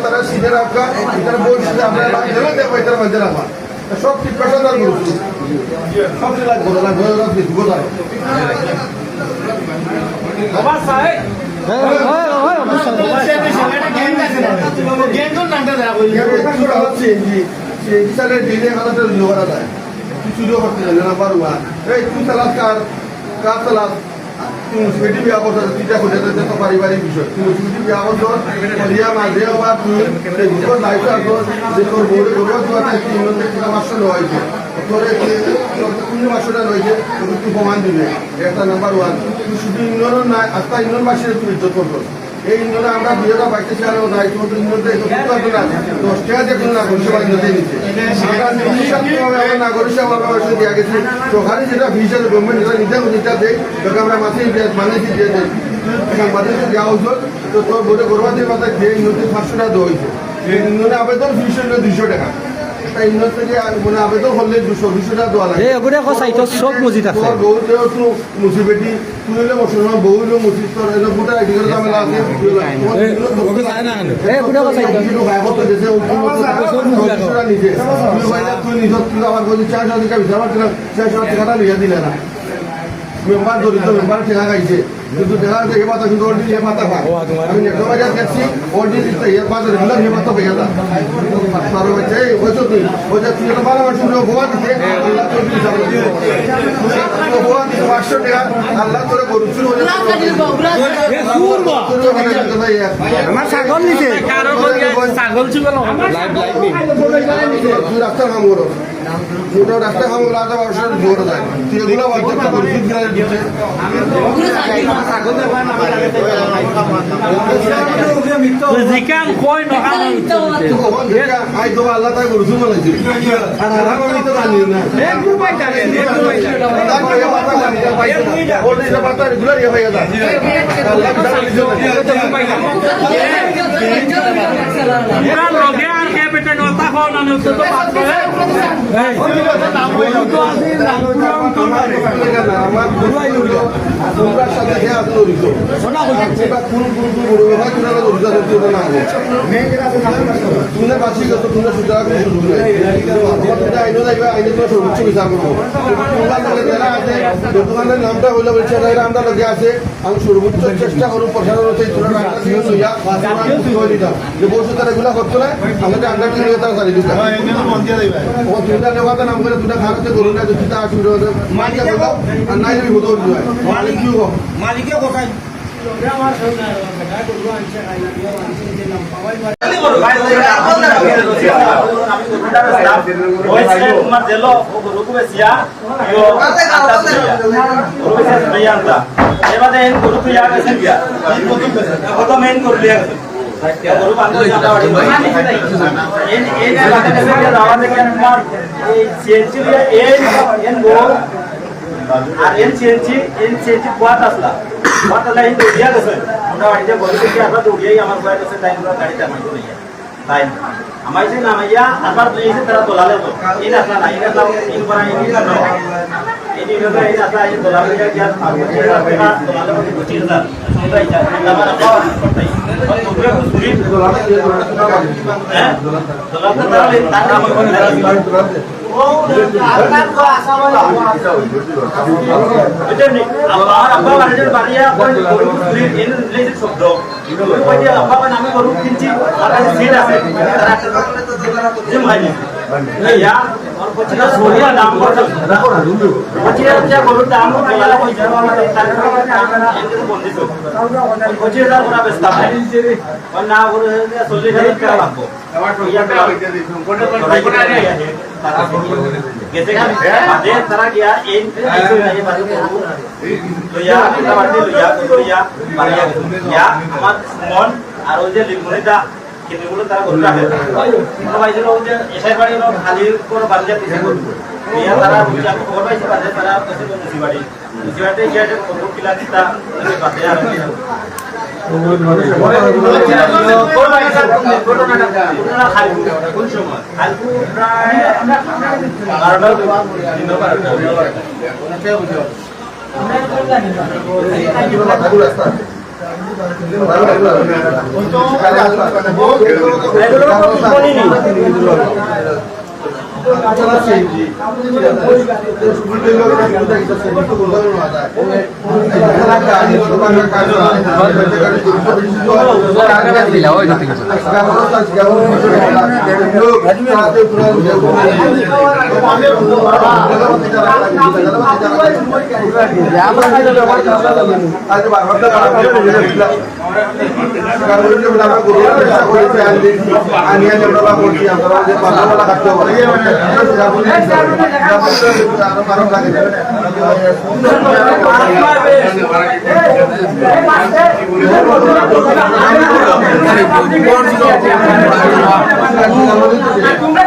তারা সিনের আপনার এখানে বলছে আমরা দেখো এটার মধ্যে রাখবা সব ঠিক কথা তার বলছি সব নাম্বার ওয়ান এই তুই চালাস কার চালাস মুসিবিটি বিয়া করতে তিনটা খুঁজে যত পারিবারিক বিষয় মুসিবিটি বিয়া করতে দিয়া মাঝে আবার তোর দায়িত্ব আসো যে তোর বোর্ডে করবো তোমার তিন মাস হয়েছে তোর 3 মাসটা রয়েছে তুই প্রমাণ দিবে একটা নাম্বার ওয়ান তুই শুধু ইউনিয়নের নাই আস্তা ইউনিয়ন বাসীর তুই ইজ্জত করবো এই ইউনিয়নে আমরা 2022 সালে দায়িত্ব ইউনিয়নটা না 10 টাকা দিয়ে কোনো নাগরিক সেবা ইউনিয়নে নিচ্ছে আমরা নাগরিক সেবা দেওয়া গেছে সরকারি যেটা ফি হিসাবে গভর্নমেন্ট যেটা নিতে দেয় তোকে আমরা মাসে মানেছি দিয়ে দেয় সাংবাদিককে দেওয়া হতো তো তোর বোধে গর্বাদের কথা যে ইউনিয়নটি 500 টাকা দেওয়া হয়েছে এই ইউনিয়নে আবেদন ফিস হলো 200 টাকা ইউনিয়ন থেকে মানে আবেদন করলে 200 টাকা দেওয়া লাগে সব মসজিদ আছে তোর বউতেও তো মুসিবেটি তুই হলে মুসলমান বউ হলেও মসজিদ তোর এলো গোটা আইডি কার্ড ঝামেলা আছে মেম্বার দরিদ্র মেম্বার ঠেকা খাইছে কিন্তু দেখা যাচ্ছে এ পাতা কিন্তু অলরেডি এ পাতা পায় আমি একটা বাজার দেখছি অলরেডি এ পাতা রেগুলার এ পাতা পেয়ে যা তার হচ্ছে হয়তো তুই ওটা তুই একটা ভালো মানুষ ভগবান দিতে আল্লাহ তোর ভগবান দিতে 500 টাকা আল্লাহ তোরে গরু শুরু হয়ে আমার ছাগল নিছে ছাগল ছিল তুই রাস্তা কাম করো দুটো রাস্তা কাম করলে আধা মানুষের জোর যায় তুই এগুলো বলতে দিচ্ছে আল্লাহ তাই গরু বানাইছে তোমরা সাথে তুমি বাসি কত তোমরা সুযোগ আইন যাইবে আইনে তোমার সর্বোচ্চ বিচার করবো যারা আছে দোকানের নামটা হইলে বলছে আমরা লগে আছে আমি সর্বোচ্চ চেষ্টা করবো প্রশাসন যে বসে তারা এগুলা করতো না আমাদের আন্ডার তারা চালিয়ে দিতে দুটা নেওয়াতে নাম করে দুটা খাওয়াতে করুন না দুটা অসুবিধা মালিক আর নাই যদি বোধ মালিক কি মালিকে কোথায় আর এনসিএনসি বাত আসলা বাত আসলা এই দৌড়িয়া গেছে আমরা বাড়িতে বলি কি আমরা দৌড়িয়াই আমার বয় গেছে তাই আমরা গাড়িতে নামাই দিই তাই আমাইছে নামাইয়া আবার প্লেসে তারা দলালে তো এই রাস্তা নাই এটা নাও ইন করা এই না নাও এই নিয়ে এই রাস্তা এই দলালে গিয়া আর দলালে বলি 25000 সেটাই যা আমার আবার করতেই ওগুলো তো সুরি দলালে হ্যাঁ দলালে তার নাম করে আপনার তো আশা বলা এটা নেই আব্বা বাড়ির বাড়িয়া কোন গরু সুরি এন রিলেটেড শব্দ কইতে আব্বা নামে গরু কিনছি আর সিট আছে তারা যে মাইনি ইয়া আর পচিরা সোরিয়া দাম করতে পচিরা যা গরুর দাম বলা কইছে তার এন্ড বন্দিত 25000 পুরা বেচতা হয় আর না গরু 40000 টাকা লাগবে ইয়া কোটা গেছে বাদে তারা গিয়া এই বাজে লইয়া এটা বাদে লইয়া বাড়িয়া ইয়া আমার মন আর ওই যে লিমুনিটা কিনেগুলো তারা গরু রাখে আমরা বাইরে ওই যে এসআই বাড়ির খালির করে বাড়িয়া পিছে গরু ইয়া তারা বুঝা খবর পাইছে বাদে তারা কাছে মুসিবাড়ি গিয়া যে গরু কিলা দিতা বাদে আর তোমরা